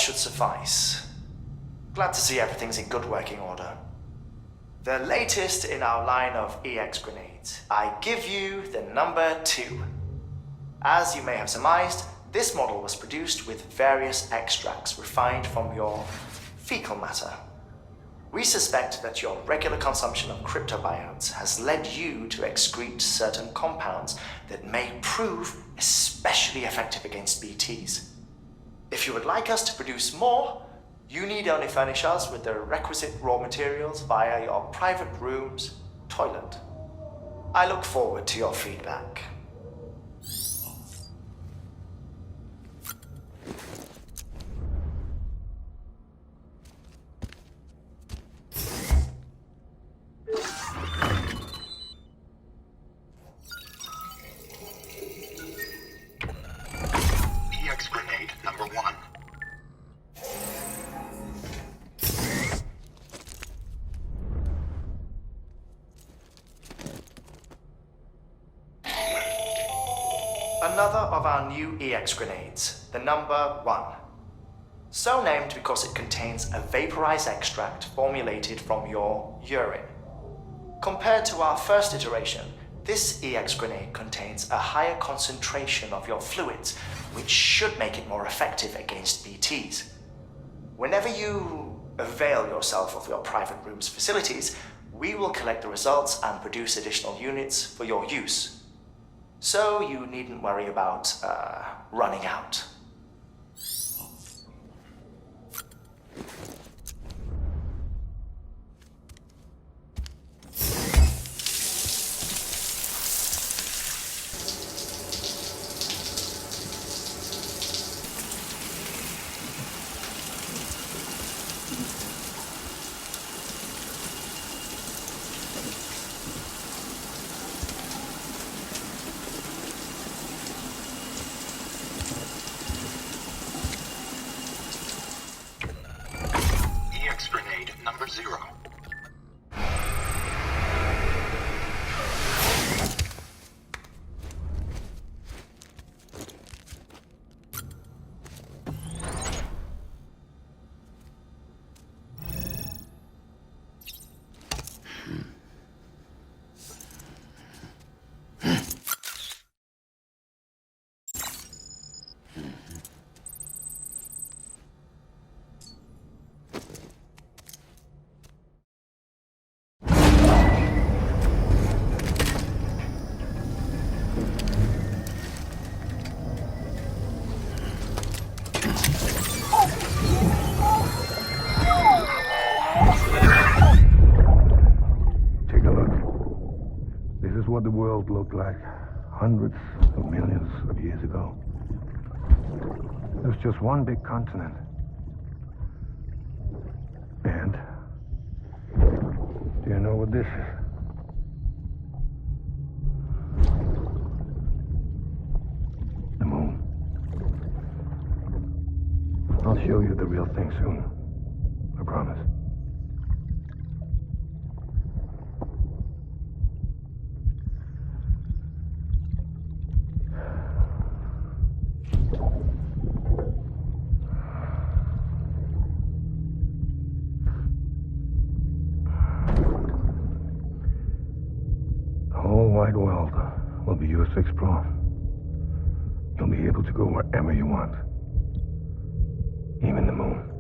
should suffice. Glad to see everything's in good working order. The latest in our line of EX grenades. I give you the number 2. As you may have surmised, this model was produced with various extracts refined from your fecal matter. We suspect that your regular consumption of cryptobiotes has led you to excrete certain compounds that may prove especially effective against BTs. If you would like us to produce more, you need only furnish us with the requisite raw materials via your private room's toilet. I look forward to your feedback. EX grenade number 1. Another of our new EX grenades, the number 1. So named because it contains a vaporized extract formulated from your urine. Compared to our first iteration, this EX grenade contains a higher concentration of your fluids, which should make it more effective against BTs. Whenever you avail yourself of your private room's facilities, we will collect the results and produce additional units for your use. So you needn't worry about running out. EX grenade number 0. Take a look. This is what the world looked like hundreds of millions of years ago. It was just one big continent. And do you know what this is? The moon. I'll show you the real thing soon. I promise. The whole wide world will be yours to explore. You'll be able to go wherever you want. Even the moon.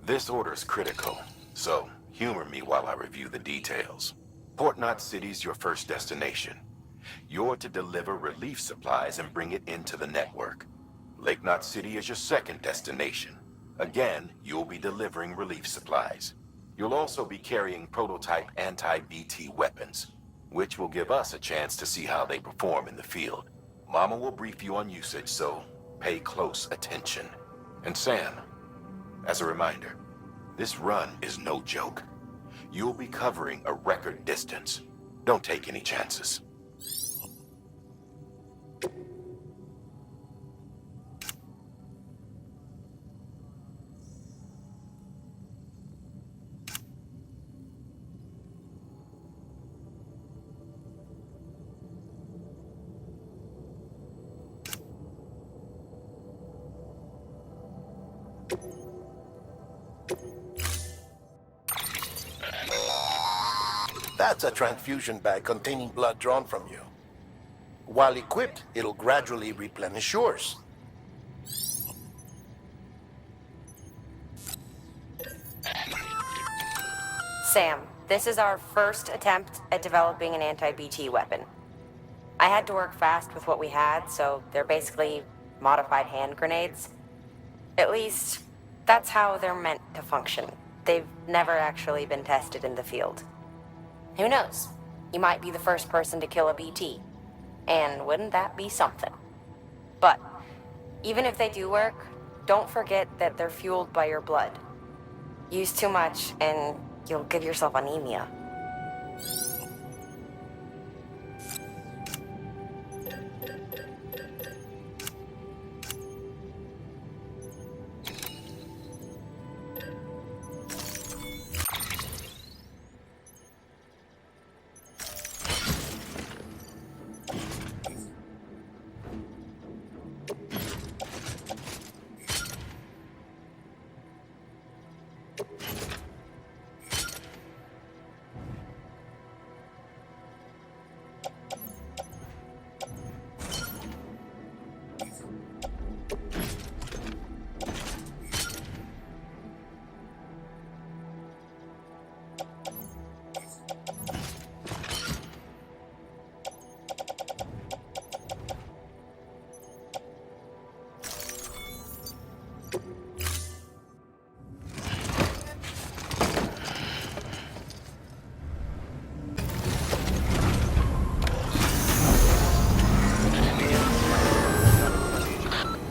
This order's critical, so humor me while I review the details. Port Knot City's your first destination. You're to deliver relief supplies and bring it into the network. Lake Knot City is your second destination. Again, you'll be delivering relief supplies. You'll also be carrying prototype anti-BT weapons, which will give us a chance to see how they perform in the field. Mama will brief you on usage, so pay close attention. And Sam, as a reminder, this run is no joke. You'll be covering a record distance. Don't take any chances. That's a transfusion bag containing blood drawn from you. While equipped, it'll gradually replenish yours. Sam, this is our first attempt at developing an anti-BT weapon. I had to work fast with what we had, so they're basically modified hand grenades. At least, that's how they're meant to function. They've never actually been tested in the field. Who knows? You might be the first person to kill a BT. And wouldn't that be something? But, even if they do work, don't forget that they're fueled by your blood. Use too much, and you'll give yourself anemia.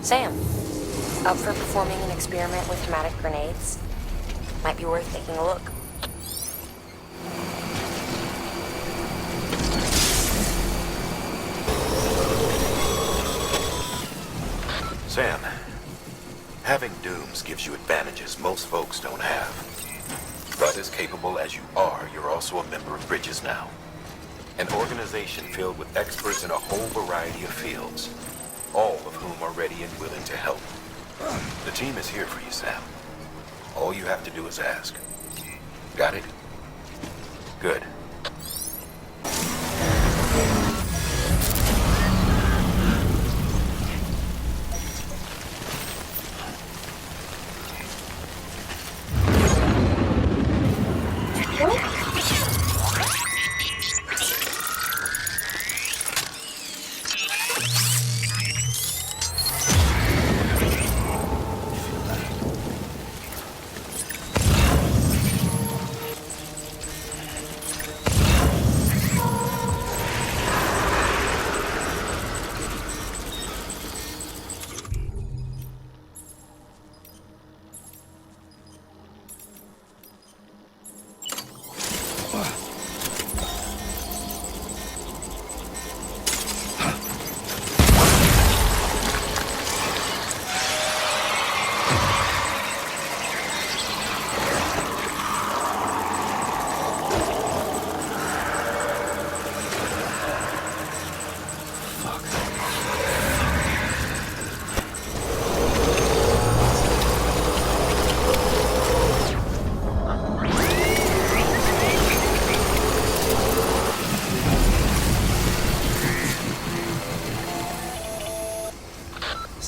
Sam, up for performing an experiment with hematic grenades? Might be worth taking a look. Sam, having dooms gives you advantages most folks don't have. But as capable as you are, you're also a member of Bridges now. An organization filled with experts in a whole variety of fields, all of whom are ready and willing to help. The team is here for you, Sam. All you have to do is ask. Got it? Good.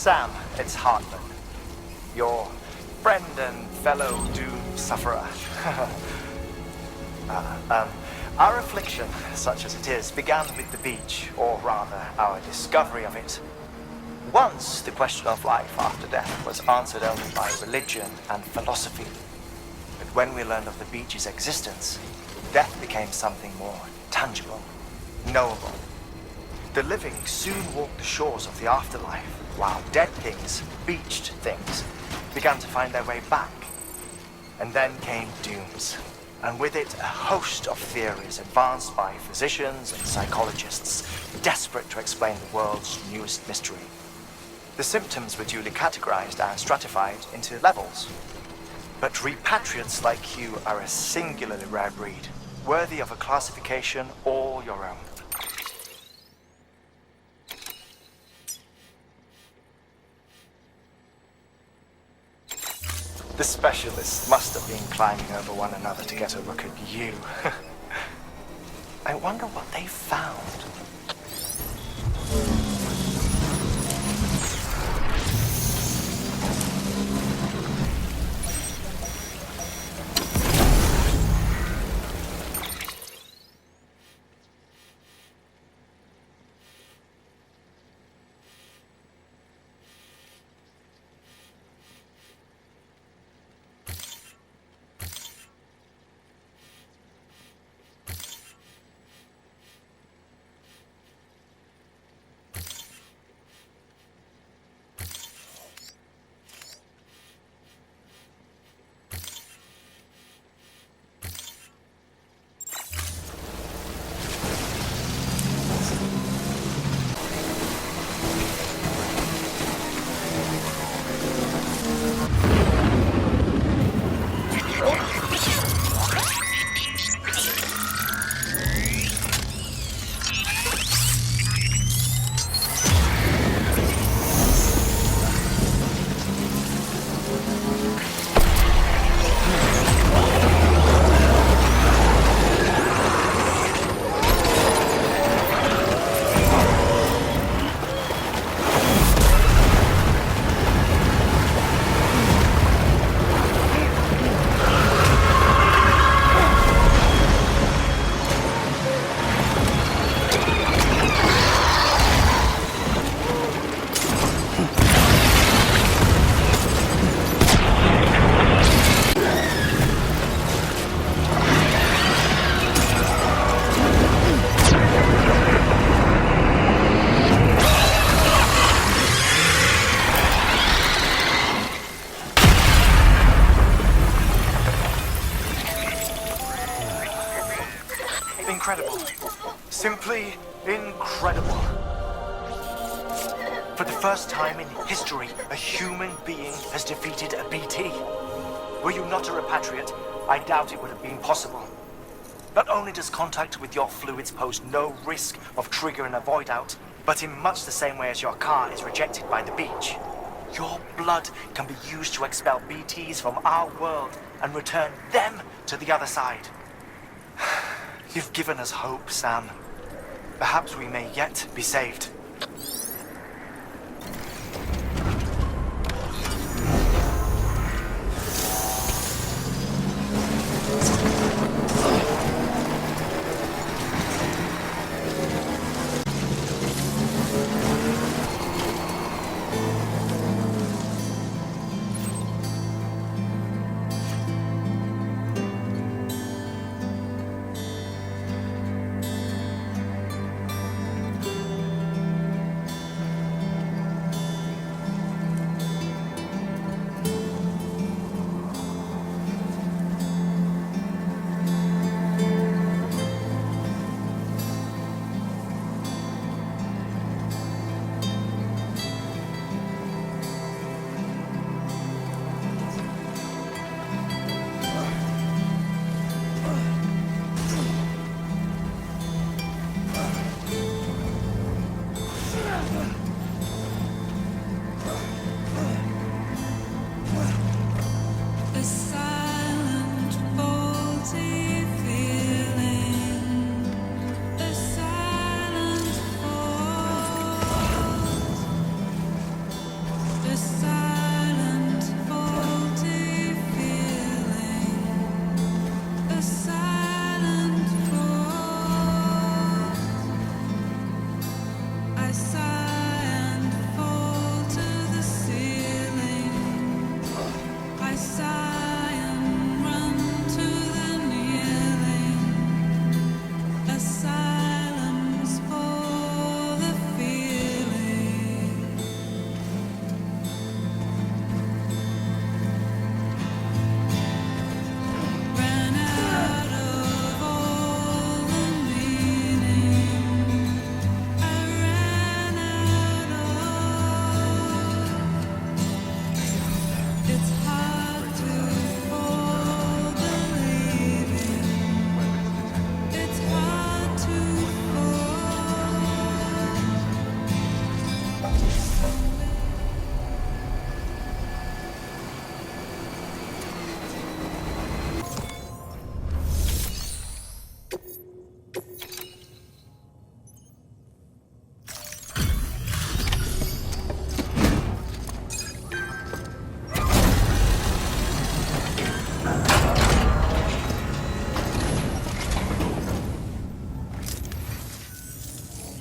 Sam, it's Hartman. Your friend and fellow doom sufferer. Our affliction, such as it is, began with the beach, or rather, our discovery of it. Once, the question of life after death was answered only by religion and philosophy. But when we learned of the beach's existence, death became something more tangible, knowable. The living soon walked the shores of the afterlife, while dead things beached things. began to find their way back. And then came dooms, and with it a host of theories advanced by physicians and psychologists desperate to explain the world's newest mystery. The symptoms were duly categorized and stratified into levels. But repatriates like you are a singularly rare breed, worthy of a classification all your own. The specialists must have been climbing over one another to get a look at you. I wonder what they found. Incredible. Simply incredible. For the first time in history, a human being has defeated a BT. Were you not a repatriate, I doubt it would have been possible. Not only does contact with your fluids pose no risk of triggering a void out, but in much the same way as your car is rejected by the beach, your blood can be used to expel BTs from our world and return them to the other side. You've given us hope, Sam. Perhaps we may yet be saved.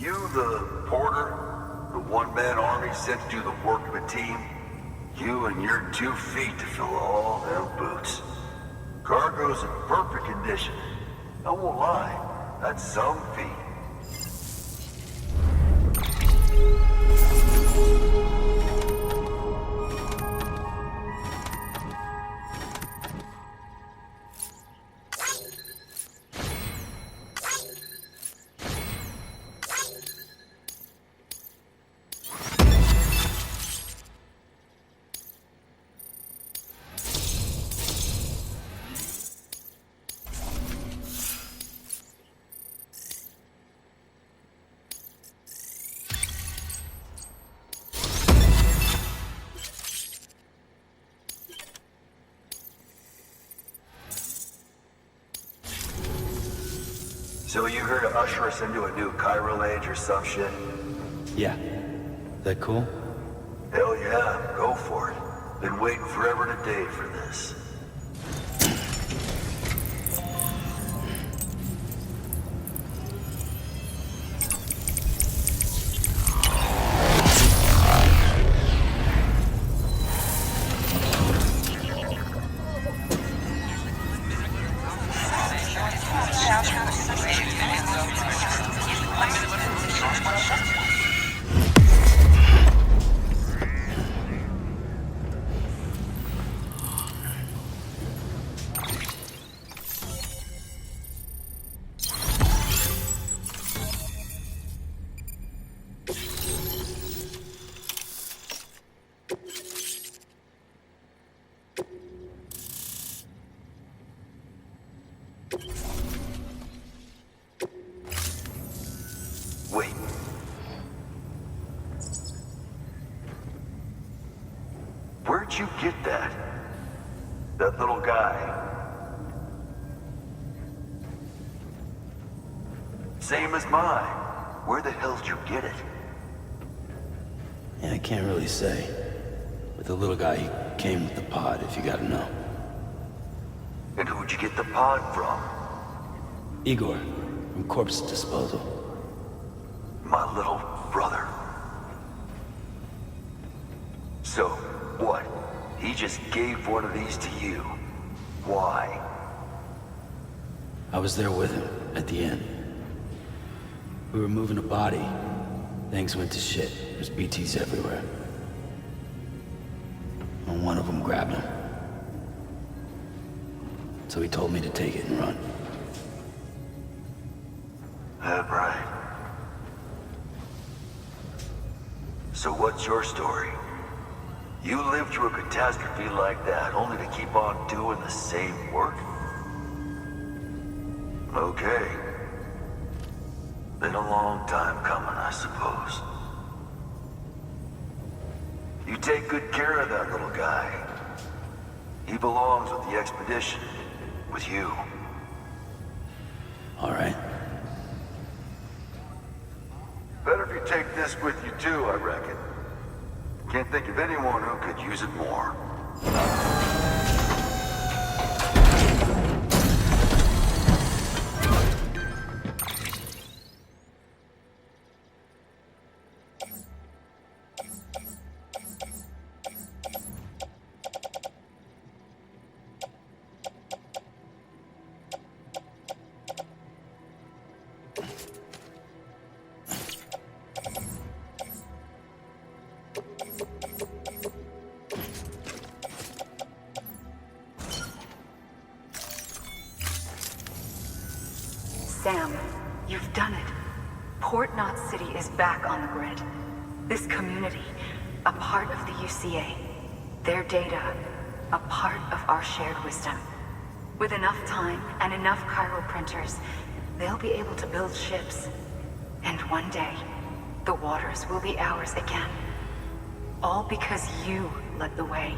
You the porter? The one-man army sent to do the work of a team? You and your 2 feet to fill all them boots. Cargo's in perfect condition. I won't lie, that's some feat. So you here to usher us into a new chiral age or some shit? Yeah. That cool? Hell yeah, go for it. Been waiting forever today for this. Wait. Where'd you get that? That little guy? Same as mine. Where the hell did you get it? Yeah, I can't really say. But the little guy, he came with the pod, if you gotta know. And who'd you get the pod from? Igor, from Corpse Disposal. My little brother. So, what? He just gave one of these to you. Why? I was there with him, at the end. We were moving a body. Things went to shit. There's BTs everywhere. And one of them grabbed him. So he told me to take it and run. That right. So what's your story? You lived through a catastrophe like that, only to keep on doing the same work? Okay. Been a long time coming, I suppose. You take good care of that little guy. He belongs with the expedition, with you. All right. Better if you take this with you too, I reckon. Can't think of anyone who could use it more. Sam, you've done it. Port Knot City is back on the grid. This community, a part of the UCA. Their data, a part of our shared wisdom. With enough time and enough chiral printers, they'll be able to build ships. And one day, the waters will be ours again. All because you led the way.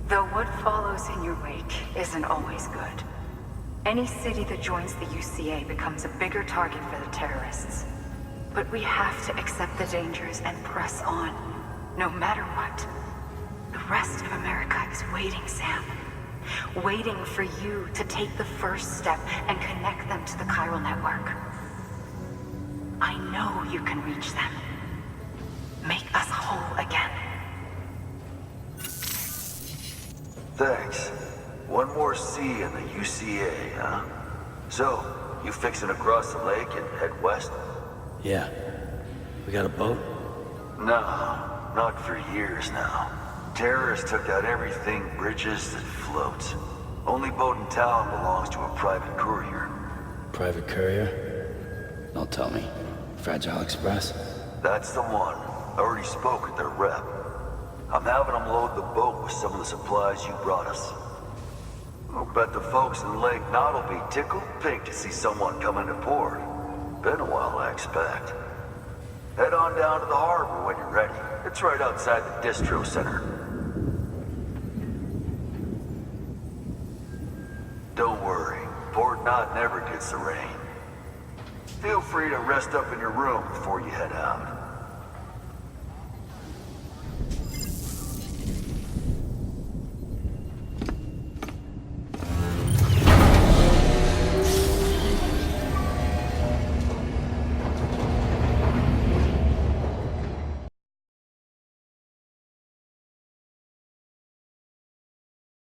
Though what follows in your wake isn't always good. Any city that joins the UCA becomes a bigger target for the terrorists. But we have to accept the dangers and press on, no matter what. The rest of America is waiting, Sam. Waiting for you to take the first step and connect them to the chiral network. I know you can reach them. Make us whole again. Thanks. One more C in the UCA, huh? So, you fixing to cross the lake and head west? Yeah. We got a boat? No, not for years now. Terrorists took out everything bridges that floats. Only boat in town belongs to a private courier. Private courier? Don't tell me. Fragile Express? That's the one. I already spoke with their rep. I'm having them load the boat with some of the supplies you brought us. I'll bet the folks in Lake Knot will be tickled pink to see someone come into port. Been a while, I expect. Head on down to the harbor when you're ready. It's right outside the distro center. Don't worry, Port Knot never gets the rain. Feel free to rest up in your room before you head out.